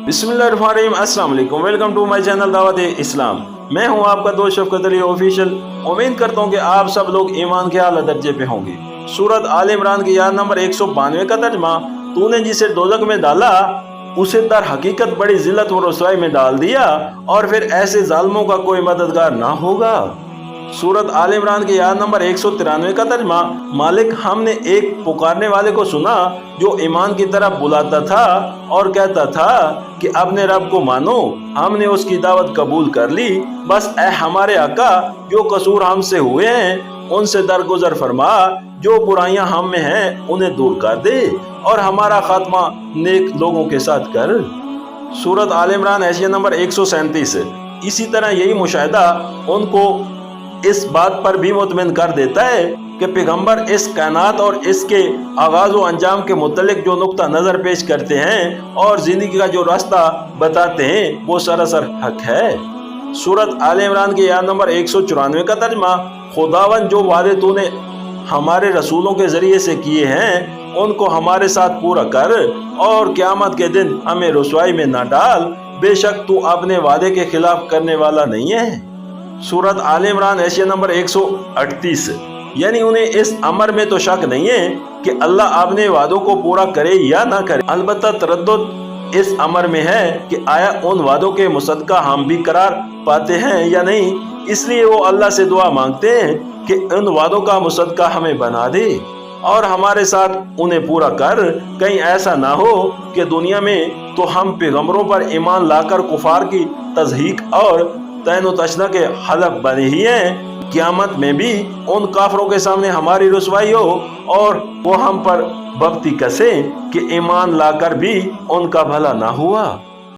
बिस्मिल्लाहिर्रहमानिर्रहीम, अस्सलाम वालेकुम। वेलकम टू माय चैनल दावत इस्लाम। मैं हूं आपका दोस्त शफकत अली ऑफिशियल। उम्मीद करता हूं कि आप सब लोग ईमान के आला दर्जे पे होंगे। सूरत आल इमरान की आयत नंबर 192 का तर्जमा, तूने जिसे दोज़ख में डाला उसे दर हकीकत बड़ी जिल्लत और रसवाई में डाल दिया और फिर ऐसे जालिमों का कोई मददगार ना होगा। सूरत आल इमरान की आयत नंबर 193 का तर्जमा, मालिक हमने एक पुकारने वाले को सुना जो ईमान की तरफ बुलाता था और कहता था कि अपने रब को मानो। हमने उसकी दावत कबूल कर ली। बस ए हमारे आका, जो कसूर हमसे हुए हैं उनसे दरगुजर फरमा, जो बुराइयां हम में हैं उन्हें दूर कर दे और हमारा खात्मा नेक लोगों के साथ कर। सूरत आल इमरान एशिया नंबर 137। इसी तरह यही मुशाहिदा उनको इस बात पर भी मुतमिन कर देता है कि पैगंबर इस कायनात और इसके आगाज व अंजाम के मुतल्लिक जो नुक्ता नज़र पेश करते हैं और ज़िंदगी का जो रास्ता बताते हैं वो सरासर हक है। सूरत आल इमरान की आयत नंबर 194 का तर्जमा, खुदावन जो वादे तूने हमारे रसूलों के ज़रिए से किए हैं उनको हमारे साथ पूरा कर और क़यामत के दिन हमें रुसवाई में न डाल। बेशक तू अपने वादे के खिलाफ करने वाला नहीं है। सूरत आल इमरान एशिया नंबर 138। यानी उन्हें इस अमर में तो शक नहीं है कि अल्लाह अपने वादों को पूरा करे या ना करे, अलबत्ता तरद्दुद इस अमर में है कि आया उन वादों के मुसद्दका हम भी करार पाते हैं या नहीं। इसलिए वो अल्लाह से दुआ मांगते हैं कि उन वादों का मुसद्दका हमें बना दे और हमारे साथ उन्हें पूरा कर। कहीं ऐसा ना हो कि दुनिया में तो हम पैगंबरों पर ईमान लाकर कुफार की तज़हीक और तैनो तशना के हलफ बने ही हैं, क़यामत में भी उन काफरों के सामने हमारी रुसवाई हो और वो हम पर बख्ती कसे कि ईमान लाकर भी उनका भला ना हुआ।